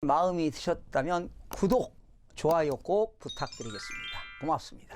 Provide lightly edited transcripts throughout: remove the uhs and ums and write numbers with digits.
마음이 드셨다면 구독, 좋아요 꼭 부탁드리겠습니다. 고맙습니다.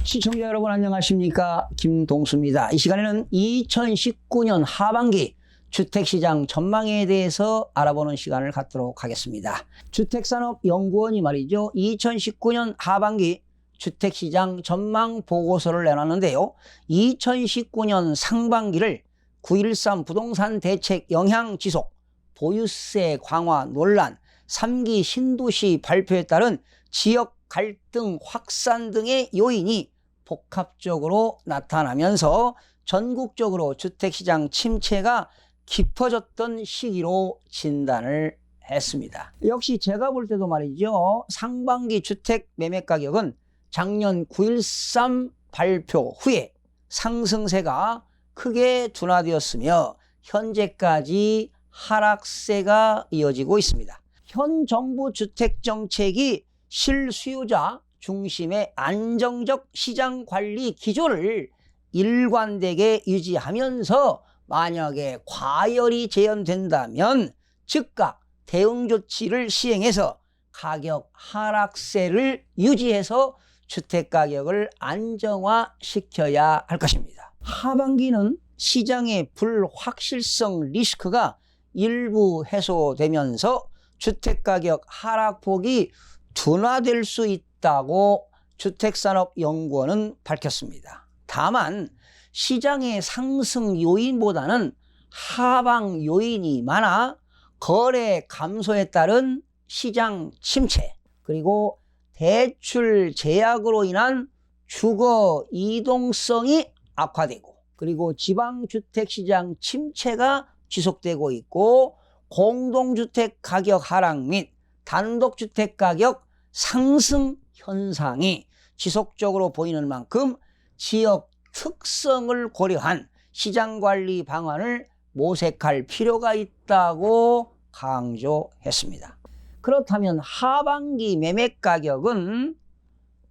시청자 여러분 안녕하십니까? 김동수입니다. 이 시간에는 2019년 하반기 주택시장 전망에 대해서 알아보는 시간을 갖도록 하겠습니다. 주택산업연구원이 말이죠. 2019년 하반기 주택시장 전망 보고서를 내놨는데요. 2019년 상반기를 9.13 부동산 대책 영향 지속, 보유세 강화 논란, 3기 신도시 발표에 따른 지역 갈등 확산 등의 요인이 복합적으로 나타나면서 전국적으로 주택시장 침체가 깊어졌던 시기로 진단을 했습니다. 역시 제가 볼 때도 말이죠. 상반기 주택 매매 가격은 작년 9.13 발표 후에 상승세가 크게 둔화되었으며 현재까지 하락세가 이어지고 있습니다. 현 정부 주택정책이 실수요자 중심의 안정적 시장 관리 기조를 일관되게 유지하면서 만약에 과열이 재현된다면 즉각 대응 조치를 시행해서 가격 하락세를 유지해서 주택가격을 안정화시켜야 할 것입니다. 하반기는 시장의 불확실성 리스크가 일부 해소되면서 주택가격 하락폭이 둔화될 수 있다고 주택산업연구원은 밝혔습니다. 다만 시장의 상승 요인보다는 하방 요인이 많아 거래 감소에 따른 시장 침체, 그리고 대출 제약으로 인한 주거 이동성이 악화되고, 그리고 지방주택시장 침체가 지속되고 있고, 공동주택 가격 하락 및 단독주택 가격 상승 현상이 지속적으로 보이는 만큼 지역 특성을 고려한 시장관리 방안을 모색할 필요가 있다고 강조했습니다. 그렇다면 하반기 매매 가격은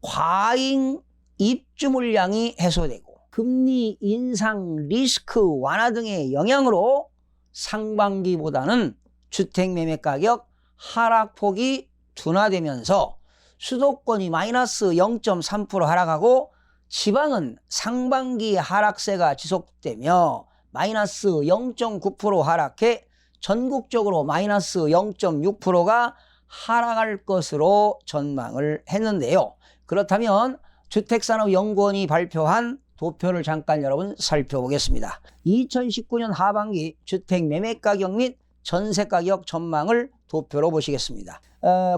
과잉 입주 물량이 해소되고 금리 인상 리스크 완화 등의 영향으로 상반기보다는 주택 매매 가격 하락폭이 둔화되면서 수도권이 마이너스 0.3% 하락하고 지방은 상반기 하락세가 지속되며 마이너스 0.9% 하락해 전국적으로 마이너스 0.6%가 하락할 것으로 전망을 했는데요. 그렇다면 주택산업연구원이 발표한 도표를 잠깐 여러분 살펴보겠습니다. 2019년 하반기 주택 매매가격 및 전세가격 전망을 도표로 보시겠습니다.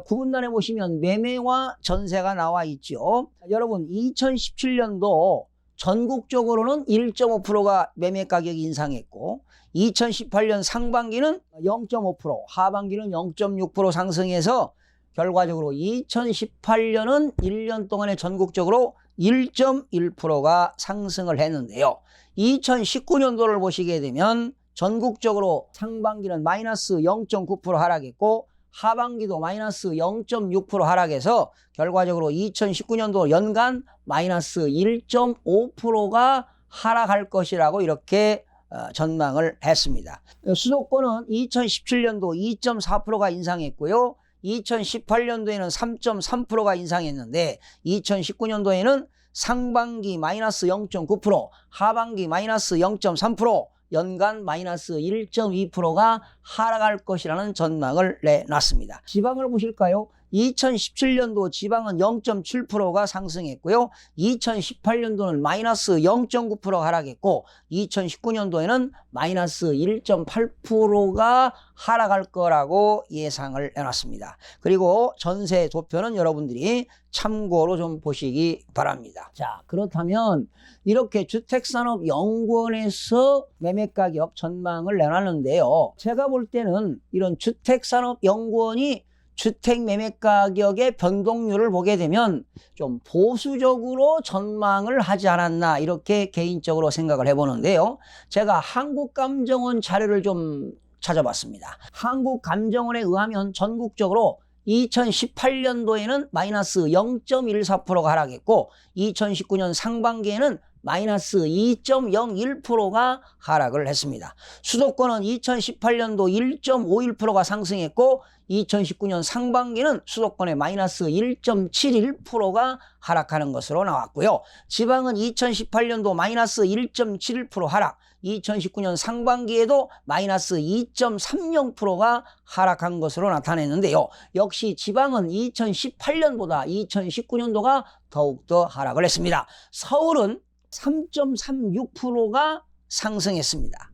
구분단에 보시면 매매와 전세가 나와 있죠. 여러분 2017년도 전국적으로는 1.5%가 매매가격 인상했고 2018년 상반기는 0.5%, 하반기는 0.6% 상승해서 결과적으로 2018년은 1년 동안에 전국적으로 1.1%가 상승을 했는데요. 2019년도를 보시게 되면 전국적으로 상반기는 마이너스 0.9% 하락했고 하반기도 마이너스 0.6% 하락해서 결과적으로 2019년도 연간 마이너스 1.5%가 하락할 것이라고 이렇게 전망을 했습니다. 수도권은 2017년도 2.4%가 인상했고요. 2018년도에는 3.3%가 인상했는데 2019년도에는 상반기 마이너스 0.9%, 하반기 마이너스 0.3%, 연간 마이너스 1.2%가 하락할 것이라는 전망을 내놨습니다. 지방을 보실까요? 2017년도 지방은 0.7%가 상승했고요. 2018년도는 마이너스 0.9% 하락했고 2019년도에는 마이너스 1.8%가 하락할 거라고 예상을 해놨습니다. 그리고 전세 도표는 여러분들이 참고로 좀 보시기 바랍니다. 자, 그렇다면 이렇게 주택산업연구원에서 매매가격 전망을 내놨는데요. 제가 볼 때는 이런 주택산업연구원이 주택 매매 가격의 변동률을 보게 되면 좀 보수적으로 전망을 하지 않았나 이렇게 개인적으로 생각을 해보는데요. 제가 한국감정원 자료를 좀 찾아봤습니다. 한국감정원에 의하면 전국적으로 2018년도에는 마이너스 0.14%가 하락했고 2019년 상반기에는 마이너스 2.01%가 하락을 했습니다. 수도권은 2018년도 1.51%가 상승했고 2019년 상반기는 수도권의 마이너스 1.71%가 하락하는 것으로 나왔고요. 지방은 2018년도 마이너스 1.71% 하락, 2019년 상반기에도 마이너스 2.30%가 하락한 것으로 나타냈는데요. 역시 지방은 2018년보다 2019년도가 더욱더 하락을 했습니다. 서울은 3.36%가 상승했습니다.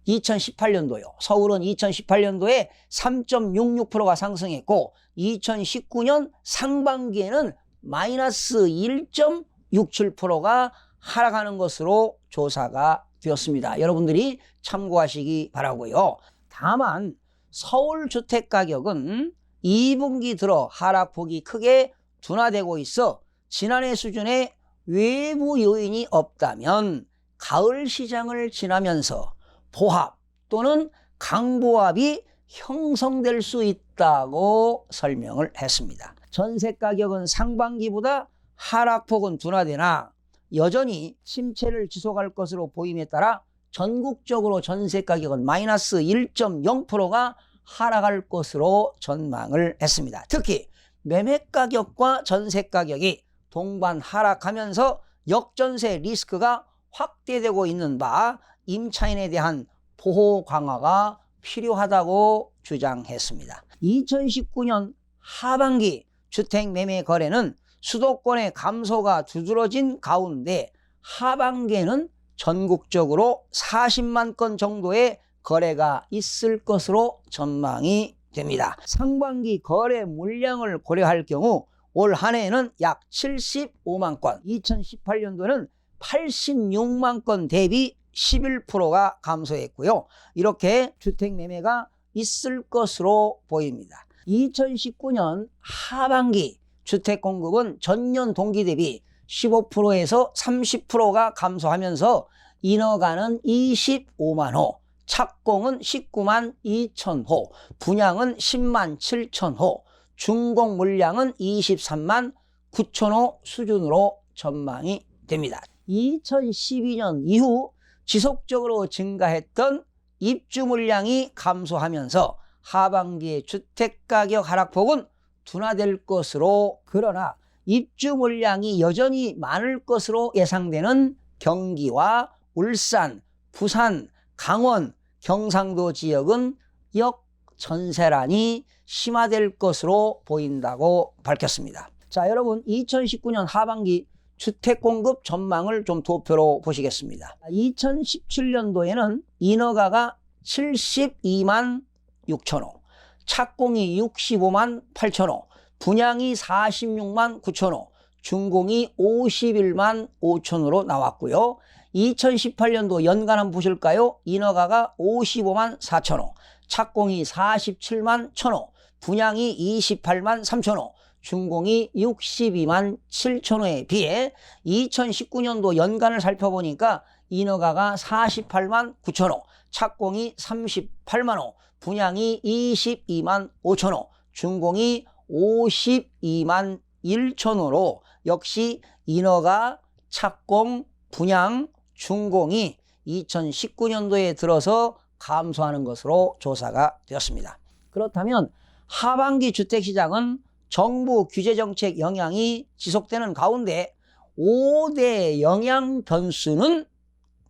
2018년도요. 서울은 2018년도에 3.66%가 상승했고 2019년 상반기에는 마이너스 1.67%가 하락하는 것으로 조사가 되었습니다. 여러분들이 참고하시기 바라고요. 다만 서울 주택가격은 2분기 들어 하락폭이 크게 둔화되고 있어 지난해 수준의 외부 요인이 없다면 가을 시장을 지나면서 보합 또는 강보합이 형성될 수 있다고 설명을 했습니다. 전세 가격은 상반기보다 하락폭은 둔화되나 여전히 침체를 지속할 것으로 보임에 따라 전국적으로 전세 가격은 마이너스 1.0%가 하락할 것으로 전망을 했습니다. 특히 매매 가격과 전세 가격이 동반 하락하면서 역전세 리스크가 확대되고 있는 바 임차인에 대한 보호 강화가 필요하다고 주장했습니다. 2019년 하반기 주택 매매 거래는 수도권의 감소가 두드러진 가운데 하반기에는 전국적으로 40만 건 정도의 거래가 있을 것으로 전망이 됩니다. 상반기 거래 물량을 고려할 경우 올 한 해에는 약 75만 건, 2018년도는 86만 건 대비 11%가 감소했고요. 이렇게 주택 매매가 있을 것으로 보입니다. 2019년 하반기 주택 공급은 전년 동기 대비 15%에서 30%가 감소하면서 인허가는 25만 호, 착공은 19만 2천 호, 분양은 10만 7천 호, 준공 물량은 23만 9천 호 수준으로 전망이 됩니다. 2012년 이후 지속적으로 증가했던 입주 물량이 감소하면서 하반기의 주택가격 하락폭은 둔화될 것으로, 그러나 입주 물량이 여전히 많을 것으로 예상되는 경기와 울산, 부산, 강원, 경상도 지역은 역전세난이 심화될 것으로 보인다고 밝혔습니다. 자, 여러분 2019년 하반기 주택 공급 전망을 좀 도표로 보시겠습니다. 2017년도에는 인허가가 72만 6천 호, 착공이 65만 8천 호, 분양이 46만 9천 호, 준공이 51만 5천 호로 나왔고요. 2018년도 연간 한번 보실까요? 인허가가 55만 4천 호, 착공이 47만 1천 호, 분양이 28만 3천 호, 준공이 62만 7천 호에 비해 2019년도 연간을 살펴보니까 인허가가 48만 9천 호, 착공이 38만 호, 분양이 22만 5천 호, 준공이 52만 1천 호로 역시 인허가, 착공, 분양, 준공이 2019년도에 들어서 감소하는 것으로 조사가 되었습니다. 그렇다면 하반기 주택시장은 정부 규제정책 영향이 지속되는 가운데 5대 영향 변수는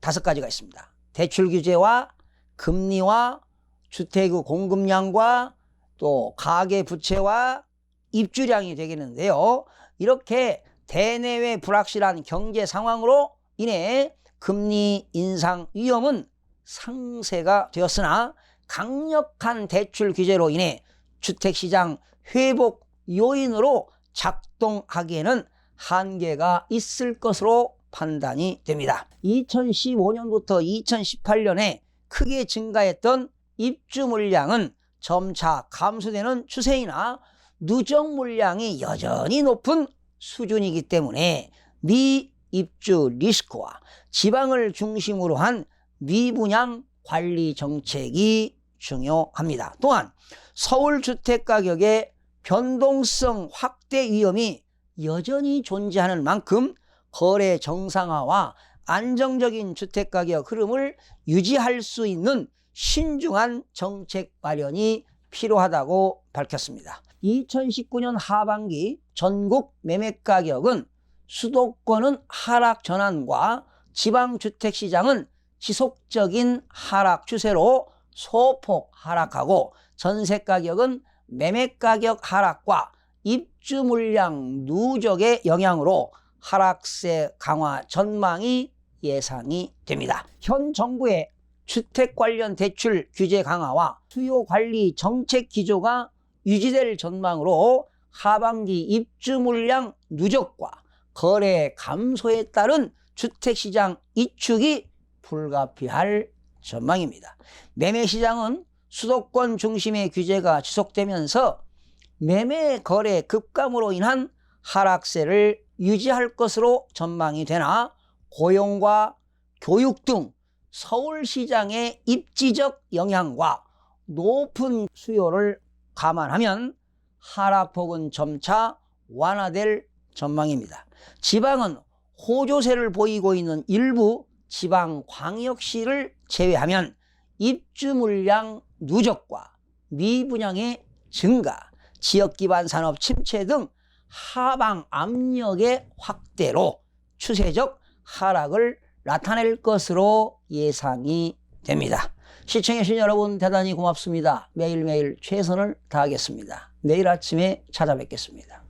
5가지가 있습니다. 대출 규제와 금리와 주택의 공급량과 또 가계 부채와 입주량이 되겠는데요. 이렇게 대내외 불확실한 경제 상황으로 인해 금리 인상 위험은 상쇄가 되었으나 강력한 대출 규제로 인해 주택시장 회복 요인으로 작동하기에는 한계가 있을 것으로 판단이 됩니다. 2015년부터 2018년에 크게 증가했던 입주 물량은 점차 감소되는 추세이나 누적 물량이 여전히 높은 수준이기 때문에 미입주 리스크와 지방을 중심으로 한 미분양 관리 정책이 중요합니다. 또한 서울 주택 가격의 변동성 확대 위험이 여전히 존재하는 만큼 거래 정상화와 안정적인 주택가격 흐름을 유지할 수 있는 신중한 정책 마련이 필요하다고 밝혔습니다. 2019년 하반기 전국 매매가격은 수도권은 하락 전환과 지방주택시장은 지속적인 하락 추세로 소폭 하락하고 전세가격은 매매가격 하락과 입주 물량 누적의 영향으로 하락세 강화 전망이 예상이 됩니다. 현 정부의 주택 관련 대출 규제 강화와 수요 관리 정책 기조가 유지될 전망으로 하반기 입주 물량 누적과 거래 감소에 따른 주택시장 이축이 불가피할 전망입니다. 매매시장은 수도권 중심의 규제가 지속되면서 매매 거래 급감으로 인한 하락세를 유지할 것으로 전망이 되나 고용과 교육 등 서울시장의 입지적 영향과 높은 수요를 감안하면 하락폭은 점차 완화될 전망입니다. 지방은 호조세를 보이고 있는 일부 지방광역시를 제외하면 입주 물량 누적과 미분양의 증가, 지역기반 산업 침체 등 하방 압력의 확대로 추세적 하락을 나타낼 것으로 예상이 됩니다. 시청해주신 여러분 대단히 고맙습니다. 매일매일 최선을 다하겠습니다. 내일 아침에 찾아뵙겠습니다.